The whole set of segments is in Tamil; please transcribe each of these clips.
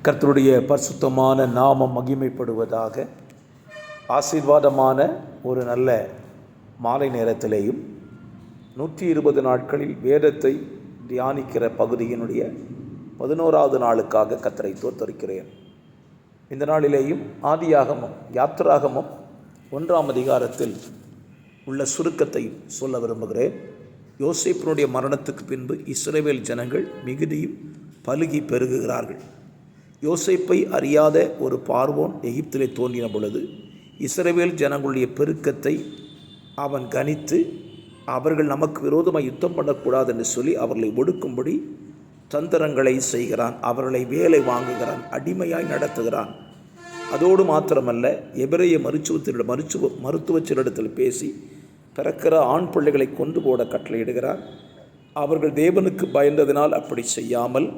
கர்த்தருடைய பரிசுத்தமான நாமம் மகிமைப்படுவதாக. ஆசீர்வாதமான ஒரு நல்ல மாலை நேரத்திலேயும் 120 நாட்களில் வேதத்தை தியானிக்கிற பகுதியினுடைய 11வது நாளுக்காக கர்த்தரை ஸ்தோத்திரிக்கிறேன். இந்த நாளிலேயும் ஆதியாகமம் யாத்திராகமம் 1ஆம் அதிகாரத்தில் உள்ள சுருக்கத்தை சொல்ல விரும்புகிறேன். யோசேப்பினுடைய மரணத்துக்கு பின்பு இஸ்ரவேல் ஜனங்கள் மிகுதியும் பலுகி பெருகுகிறார்கள். யோசேப்பை அறியாத ஒரு பார்வோன் எகிப்திலே தோன்றின பொழுது இஸ்ரவேல் ஜனங்களுடைய பெருக்கத்தை அவன் கணித்து, அவர்கள் நமக்கு விரோதமாக யுத்தம் பண்ணக்கூடாது என்று சொல்லி அவர்களை ஒடுக்கும்படி தந்திரங்களை செய்கிறான். அவர்களை வேலை வாங்குகிறான், அடிமையாய் நடத்துகிறான். அதோடு மாத்திரமல்ல, எபிரேய மருத்துவச்சிரிடத்தில் பேசி பிறக்கிற ஆண் பிள்ளைகளை கொண்டு போட கட்டளையிடுகிறார். அவர்கள் தேவனுக்கு பயந்ததினால் அப்படி செய்யாமல்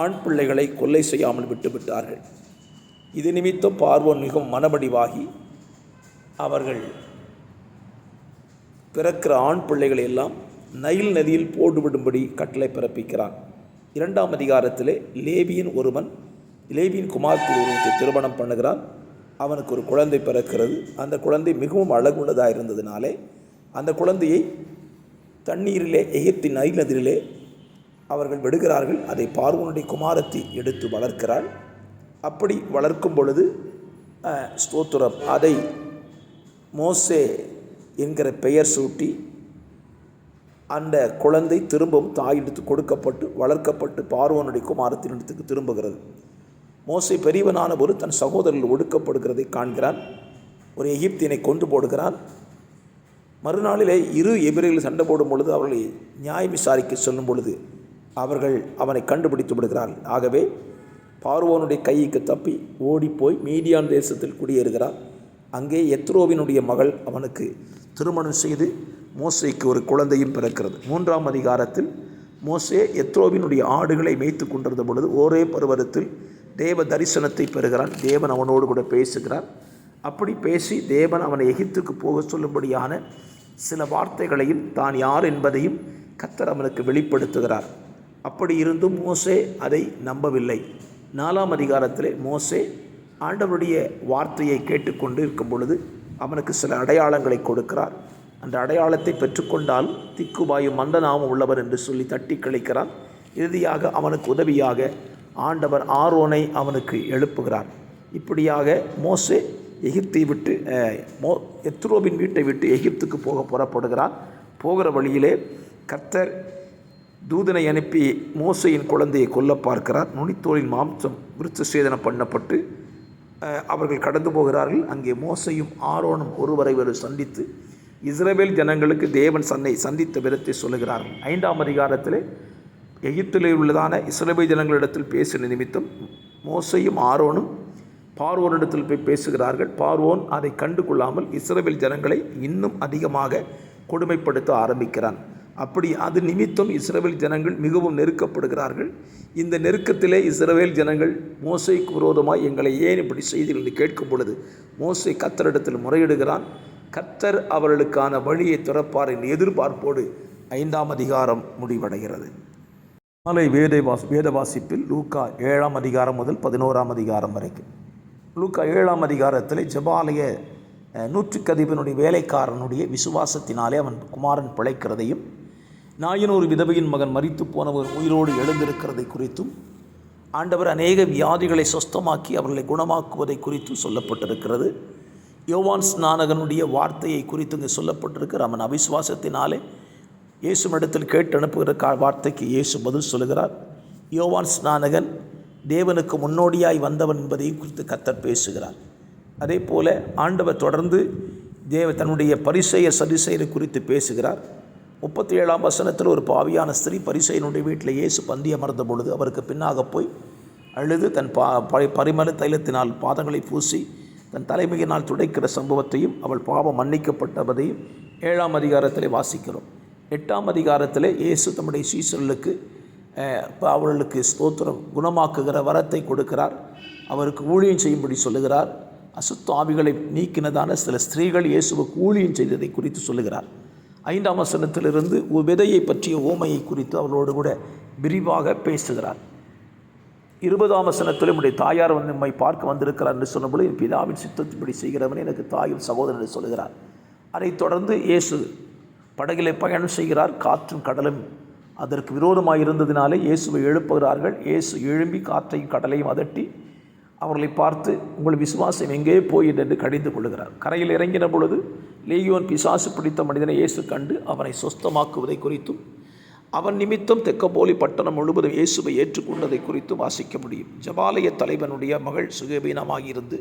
ஆண் பிள்ளைகளை கொல்லை செய்யாமல் விட்டுவிட்டார்கள். இது நிமித்தம் பார்வோன் மிகவும் மனமடிவாகி அவர்கள் பிறக்கிற ஆண் பிள்ளைகளை எல்லாம் நைல் நதியில் போட்டுவிடும்படி கட்டளை பிறப்பிக்கிறான். 2ஆம் அதிகாரத்திலே லேவியின் குமார்த்தி ஒருவனுக்கு திருமணம் பண்ணுகிறான். அவனுக்கு ஒரு குழந்தை பிறக்கிறது. அந்த குழந்தை மிகவும் அழகுள்ளதாக இருந்ததினாலே அந்த குழந்தையை தண்ணீரிலே, எகிப்தின் நைல் நதியிலே அவர்கள் விடுகிறார்கள். அதை பார்வோனுடைய குமாரத்தி எடுத்து வளர்க்கிறாள். அப்படி வளர்க்கும் பொழுது ஸ்தோத்திரம், அதை மோசே என்கிற பெயர் சூட்டி அந்த குழந்தை திரும்பவும் தாயிடத்து கொடுக்கப்பட்டு வளர்க்கப்பட்டு பார்வோனுடைய குமாரத்தினிடத்துக்கு திரும்புகிறது. மோசே பெரியவனான ஒரு தன் சகோதரர்கள் ஒடுக்கப்படுகிறதை காண்கிறான். ஒரு எகிப்தியனை கொண்டு போடுகிறான். மறுநாளிலே இரு எபிரேயர்கள் சண்டை போடும் பொழுது அவர்களை நியாயம் விசாரிக்க சொல்லும் பொழுது அவர்கள் அவனை கண்டுபிடித்து விடுகிறார்கள். ஆகவே பார்வோனுடைய கைக்கு தப்பி ஓடிப்போய் மீதியான் தேசத்தில் குடியேறுகிறார். அங்கே எத்ரோவினுடைய மகள் அவனுக்கு திருமணம் செய்து மோசேக்கு ஒரு குழந்தையும் பிறக்கிறது. 3ஆம் அதிகாரத்தில் மோசே எத்ரோவினுடைய ஆடுகளை மேய்த்து கொண்டிருந்த பொழுது ஒரே பருவத்தில் தேவ தரிசனத்தை பெறுகிறான். தேவன் அவனோடு கூட பேசுகிறார். அப்படி பேசி தேவன் அவனை எகிப்துக்கு போக சொல்லும்படியான சில வார்த்தைகளையும் தான் யார் என்பதையும் கர்த்தர் அவனுக்கு வெளிப்படுத்துகிறார். அப்படி இருந்தும் மோசே அதை நம்பவில்லை. 4ஆம் அதிகாரத்திலே மோசே ஆண்டவருடைய வார்த்தையை கேட்டுக்கொண்டு இருக்கும் பொழுது அவனுக்கு சில அடையாளங்களை கொடுக்கிறார். அந்த அடையாளத்தை பெற்றுக்கொண்டால் திக்குபாயும் மந்தநாமம் உள்ளவர் என்று சொல்லி தட்டி கழிக்கிறான். இறுதியாக அவனுக்கு உதவியாக ஆண்டவர் ஆரோனை அவனுக்கு எழுப்புகிறார். இப்படியாக மோசே எகிப்தை விட்டு எத்ரோவின் வீட்டை விட்டு எகிப்துக்கு புறப்படுகிறான். போகிற வழியிலே கர்த்தர் தூதனை அனுப்பி மோசையின் குழந்தையை கொல்ல பார்க்கிறார். நுனித்தோலின் மாம்சம் விருட்ச சேதனம் பண்ணப்பட்டு அவர்கள் கடந்து போகிறார்கள். அங்கே மோசையும் ஆரோனும் ஒருவரை சந்தித்து இஸ்ரவேல் ஜனங்களுக்கு தேவன் சந்தித்த விதத்தை சொல்லுகிறார்கள். 5ஆம் அதிகாரத்தில் எகிப்திலே உள்ளதான இஸ்ரவேல் ஜனங்களிடத்தில் பேசின நிமித்தம் மோசையும் ஆரோனும் பார்வோனிடத்தில் போய் பேசுகிறார்கள். பார்வோன் அதை கண்டு கொள்ளாமல் இஸ்ரவேல் ஜனங்களை இன்னும் அதிகமாக கொடுமைப்படுத்த ஆரம்பிக்கிறான். அப்படி அது நிமித்தம் இஸ்ரவேல் ஜனங்கள் மிகவும் நெருக்கப்படுகிறார்கள். இந்த நெருக்கத்திலே இஸ்ரவேல் ஜனங்கள் மோசேக்கு விரோதமாக எங்களை ஏன் இப்படி செய்தீர்கள் என்று கேட்கும் பொழுது மோசே கர்த்தரிடத்தில் முறையிடுகிறான். கர்த்தர் அவர்களுக்கான வழியை திறப்பார் என்ற எதிர்பார்ப்போடு 5ஆம் அதிகாரம் முடிவடைகிறது. நாளை வேத வாசிப்பில் லூக்கா 7ஆம் அதிகாரம் முதல் 11ஆம் அதிகாரம் வரைக்கும். லூக்கா 7ஆம் அதிகாரத்தில் ஜெபாலய நூற்றுக்கதிபனுடைய வேலைக்காரனுடைய விசுவாசத்தினாலே அவன் குமாரன் பிழைக்கிறதையும், நாயினொரு விதவையின் மகன் மரித்து போனவர் உயிரோடு எழுந்திருக்கிறதை குறித்தும், ஆண்டவர் அநேக வியாதிகளை சொஸ்தமாக்கி அவர்களை குணமாக்குவதை குறித்தும் சொல்லப்பட்டிருக்கிறது. யோவான் ஸ்நானகனுடைய வார்த்தையை குறித்து இங்கே சொல்லப்பட்டிருக்கிற அவன் அவிசுவாசத்தினாலே இயேசுவிடத்தில் கேட்டு அனுப்புகிற வார்த்தைக்கு இயேசு பதில் சொல்லுகிறார். யோவான் ஸ்நானகன் தேவனுக்கு முன்னோடியாய் வந்தவன் என்பதையும் குறித்து கர்த்தர் பேசுகிறார். அதே போல் ஆண்டவர் தொடர்ந்து தன்னுடைய பரிசேய சதுசேயரை குறித்து பேசுகிறார். 37ஆம் வசனத்தில் ஒரு பாவியான ஸ்திரீ பரிசேயனுடைய வீட்டில் இயேசு பந்தி அமர்ந்த பொழுது அவருக்கு பின்னாக போய் அழுது தன் பரிமள தைலத்தினால் பாதங்களை பூசி தன் தலைமையினால் துடைக்கிற சம்பவத்தையும் அவள் பாவம் மன்னிக்கப்பட்டதையும் 7ஆம் அதிகாரத்தில் வாசிக்கிறோம். 8ஆம் அதிகாரத்தில் இயேசு தம்முடைய சீசர்களுக்கு அவர்களுக்கு ஸ்தோத்திரம் குணமாக்குகிற வரத்தை கொடுக்கிறார். அவருக்கு ஊழியம் செய்யும்படி சொல்லுகிறார். அசுத்த ஆவிகளை நீக்கினதான சில ஸ்திரீகள் இயேசுவுக்கு ஊழியம் செய்ததை குறித்து சொல்லுகிறார். 5ஆம் வசனத்திலிருந்து விதையை பற்றிய ஓமையை குறித்து அவர்களோடு கூட விரிவாக பேசுகிறார். 20ஆம் வசனத்தில் உம்முடைய தாயார் வந்து நம்மை பார்க்க வந்திருக்கிறார் என்று சொன்னபோது என் பிதாவின் சித்தத்தின்படி செய்கிறவனே எனக்கு தாயும் சகோதரன் என்று சொல்கிறார். அதைத் தொடர்ந்து இயேசு படகிலே பயணம் செய்கிறார். காற்றும் கடலும் அதற்கு விரோதமாக இருந்ததினாலே இயேசுவை எழுப்புகிறார்கள். இயேசு எழும்பி காற்றையும் கடலையும் அதட்டி அவர்களை பார்த்து உங்கள் விசுவாசம் எங்கே போயிற்று என்று கடிந்து கொள்கிறார். கரையில் இறங்கின பொழுது லேகியோன் பிசாசு பிடித்த மனிதனை இயேசு கண்டு அவனை சொஸ்தமாக்குவதை குறித்தும் அவன் நிமித்தம் தெக்கப்போலி பட்டணம் முழுவதும் இயேசுவை ஏற்றுக்கொண்டதை குறித்தும் வாசிக்க முடியும். ஜபாலய தலைவனுடைய மகள் சுகபீனமாகியிருந்து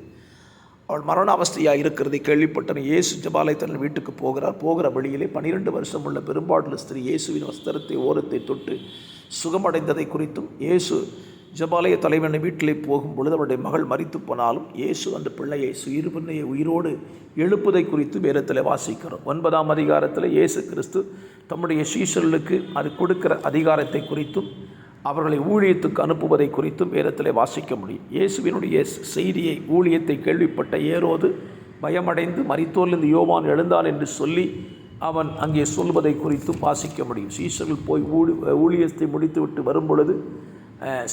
அவள் மரண அவஸ்தையாக இருக்கிறதை கேள்விப்பட்டன. இயேசு ஜபாலயத்தன் வீட்டுக்கு போகிறார். போகிற வழியிலே 12 வருஷம் உள்ள பெரும்பாடுள்ள ஸ்திரீ இயேசுவின் வஸ்திரத்தை ஓரத்தை தொட்டு சுகமடைந்ததை குறித்தும் இயேசு ஜபாலய தலைவனை வீட்டிலே போகும் பொழுது அவருடைய மகள் மரித்து போனாலும் இயேசு அந்த பிள்ளையை உயிரோடு எழுப்புதை குறித்து வேதத்தில் வாசிக்கிறோம். 9ஆம் அதிகாரத்தில் இயேசு கிறிஸ்து தம்முடைய சீஷர்களுக்கு அது கொடுக்கிற அதிகாரத்தை குறித்தும் அவர்களை ஊழியத்துக்கு அனுப்புவதை குறித்தும் வேதத்தில் வாசிக்க முடியும். இயேசுவினுடைய செய்தியை ஊழியத்தை கேள்விப்பட்ட ஏரோது பயமடைந்து மரித்தோரிலிருந்து யோவான் எழுந்தான் என்று சொல்லி அவன் அங்கே சொல்வதை குறித்தும் வாசிக்க முடியும். சீஷர்கள் போய் ஊழியத்தை முடித்துவிட்டு வரும் பொழுது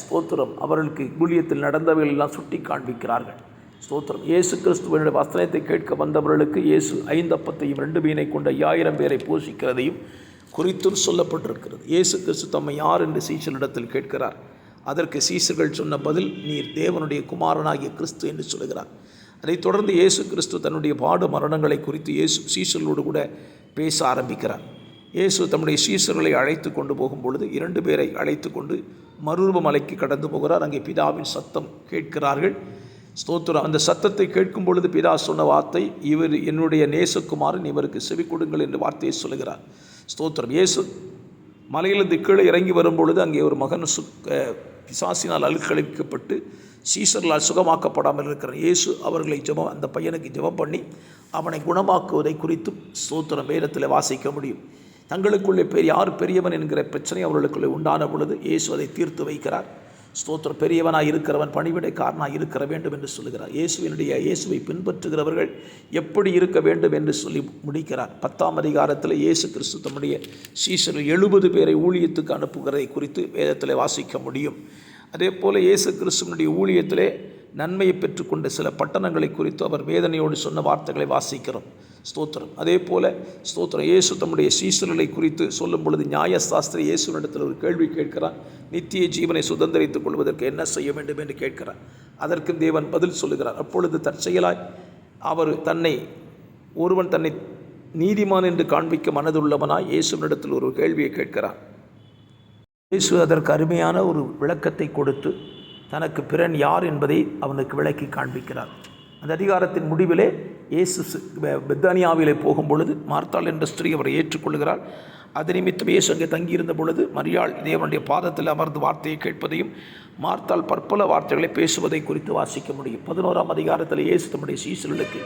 ஸ்தோத்திரம் அவர்களுக்கு ஊழியத்தில் நடந்தவைகள் எல்லாம் சுட்டி காண்பிக்கிறார்கள். ஸ்தோத்திரம். இயேசு கிறிஸ்துவனுடைய வசனத்தை கேட்க வந்தவர்களுக்கு இயேசு 5 அப்பத்தையும் 2 மீனை கொண்ட 5000 பேரை போஷிக்கிறதையும் குறித்தும் சொல்லப்பட்டிருக்கிறது. இயேசு கிறிஸ்து தம்மை யார் என்று சீஷர்களிடத்தில் கேட்கிறார். அதற்கு சீஷர்கள் சொன்ன பதில் நீர் தேவனுடைய குமாரனாகிய கிறிஸ்து என்று சொல்கிறார். அதைத் தொடர்ந்து இயேசு கிறிஸ்து தன்னுடைய பாடு மரணங்களை குறித்து இயேசு சீஷர்களோடு கூட பேச ஆரம்பிக்கிறார். இயேசு தம்முடைய சீஷர்களை அழைத்து கொண்டு போகும் பொழுது 2 பேரை அழைத்து கொண்டு மறுரூப மலைக்கு கடந்து போகிறார். அங்கே பிதாவின் சத்தம் கேட்கிறார்கள். ஸ்தோத்திரம். அந்த சத்தத்தை கேட்கும் பொழுது பிதா சொன்ன வார்த்தை இவர் என்னுடைய நேசகுமாரன், இவருக்கு செவி கொடுங்கள் என்ற வார்த்தையை சொல்கிறார். ஸ்தோத்திரம். இயேசு மலையிலிருந்து கீழே இறங்கி வரும் பொழுது அங்கே ஒரு மகன் பிசாசினால் அழுக்களிக்கப்பட்டு சீசர்களால் சுகமாக்கப்படாமல் இருக்கிறார். இயேசு அவர்களை அந்த பையனுக்கு ஜெபம் பண்ணி அவனை குணமாக்குவதை குறித்தும் ஸ்தோத்திரம் வேதத்தில் வாசிக்க முடியும். தங்களுக்குள்ளே யார் பெரியவன் என்கிற பிரச்சனை அவர்களுக்குள்ளே உண்டான பொழுது இயேசு அதை தீர்த்து வைக்கிறார். ஸ்தோத்திரம். பெரியவனாக இருக்கிறவன் பணிவிடைக்காரனாக இருக்க வேண்டும் என்று சொல்லுகிறார். இயேசுவை பின்பற்றுகிறவர்கள் எப்படி இருக்க வேண்டும் என்று சொல்லி முடிக்கிறார். 10ஆம் அதிகாரத்தில் இயேசு கிறிஸ்து தம்முடைய சீஷர்கள் 70 பேரை ஊழியத்துக்கு அனுப்புகிறதை குறித்து வேதத்தில் வாசிக்க முடியும். அதே போல் இயேசு கிறிஸ்துவனுடைய ஊழியத்திலே நன்மையை பெற்றுக்கொண்ட சில பட்டணங்களை குறித்து அவர் வேதனையோடு சொன்ன வார்த்தைகளை வாசிக்கிறோம். ஸ்தோத்திரம். அதே போல் ஸ்தோத்திரம். இயேசு தம்முடைய சீஷர்களை குறித்து சொல்லும் பொழுது நியாயசாஸ்திரி இயேசுவினிடத்தில் ஒரு கேள்வி கேட்கிறார். நித்திய ஜீவனை சுதந்திரித்துக் கொள்வதற்கு என்ன செய்ய வேண்டும் என்று கேட்கிறார். அதற்கும் தேவன் பதில் சொல்லுகிறார். அப்பொழுது தற்செயலாய் ஒருவன் தன்னை நீதிமான் என்று காண்பிக்க மனதுள்ளவனாய் இயேசுவினிடத்தில் ஒரு கேள்வியை கேட்கிறார். இயேசு அதற்கு அருமையான ஒரு விளக்கத்தை கொடுத்து தனக்கு பிறன் யார் என்பதை அவனுக்கு விளக்கி காண்பிக்கிறார். அந்த அதிகாரத்தின் முடிவிலே இயேசு பெத்தானியாவிலே போகும் பொழுது மார்த்தாள் என்ற ஸ்திரீ அவரை ஏற்றுக்கொள்கிறாள். அது நிமித்தம் இயேசு அங்கே தங்கியிருந்த பொழுது மரியாள் தேவனுடைய பாதத்தில் அமர்ந்து வார்த்தையை கேட்பதையும் மார்த்தாள் பற்பல வார்த்தைகளை பேசுவதை குறித்து வாசிக்க முடியும். 11ஆம் அதிகாரத்தில் இயேசு தம்முடைய சீஷர்களுக்கு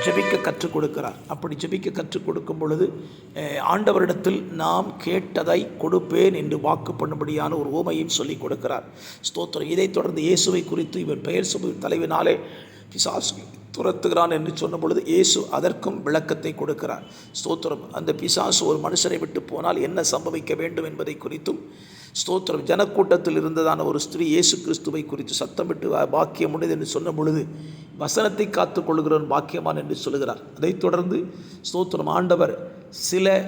ஜெபிக்க கற்றுக் கொடுக்கிறார். அப்படி ஜெபிக்க கற்றுக் கொடுக்கும் பொழுது ஆண்டவரிடத்தில் நாம் கேட்டதை கொடுப்பேன் என்று வாக்கு பண்ணும்படியான ஒரு உவமையும் சொல்லிக் கொடுக்கிறார். ஸ்தோத்திரம். இதைத் தொடர்ந்து இயேசுவை குறித்து இவன் பெயர் சபை தலைவினாலே பிசாசு துரத்துகிறான் என்று சொன்ன பொழுது இயேசு அதற்கும் விளக்கத்தை கொடுக்கிறார். ஸ்தோத்திரம். அந்த பிசாசு ஒரு மனுஷனை விட்டு போனால் என்ன சம்பவிக்க வேண்டும் என்பதை குறித்தும் ஸ்தோத்திரம். ஜனக்கூட்டத்தில் இருந்ததான ஒரு ஸ்திரீ இயேசு கிறிஸ்துவை குறித்து சத்தமிட்டு பாக்கியம் உடையது என்று சொன்ன பொழுது வசனத்தை காத்து கொள்கிறவன் பாக்கியமான் என்று சொல்கிறார். அதைத் தொடர்ந்து ஸ்தோத்திரம். ஆண்டவர் சில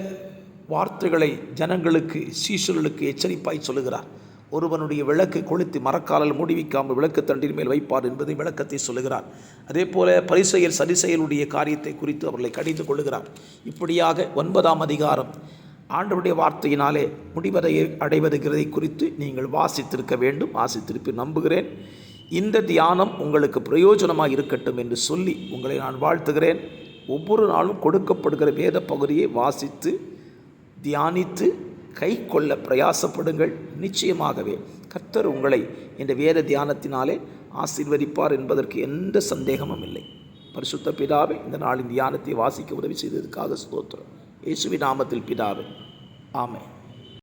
வார்த்தைகளை ஜனங்களுக்கு சீஷர்களுக்கு எச்சரிப்பாய் சொல்லுகிறார். ஒருவனுடைய விளக்கு கொளுத்தி மரக்காலில் மூடிவிக்காமல் விளக்கு தண்டின் மேல் வைப்பார் என்பதை விளக்கத்தை சொல்லுகிறார். அதே போல பரிசெயல் சரிசெயலுடைய காரியத்தை குறித்து அவர்களை கடிந்து கொள்ளுகிறார். இப்படியாக 9ஆம் அதிகாரம் ஆண்டவருடைய வார்த்தையினாலே முடிவதை அடைவதுகிறதை குறித்து நீங்கள் வாசித்திருக்க வேண்டும். வாசித்திருப்பி நம்புகிறேன். இந்த தியானம் உங்களுக்கு பிரயோஜனமாக இருக்கட்டும் என்று சொல்லி உங்களை நான் வாழ்த்துகிறேன். ஒவ்வொரு நாளும் கொடுக்கப்படுகிற வேத பகுதியை வாசித்து தியானித்து கை கொள்ள பிரயாசப்படுங்கள். நிச்சயமாகவே கர்த்தர் உங்களை இந்த வேத தியானத்தினாலே ஆசீர்வதிப்பார் என்பதற்கு எந்த சந்தேகமும் இல்லை. பரிசுத்த பிதாவே, இந்த நாளின் தியானத்தை வாசிக்க உதவி செய்ததற்காக ஸ்தோத்திரம். இயேசுவின் நாமத்தில் பிதாவே, ஆமென்.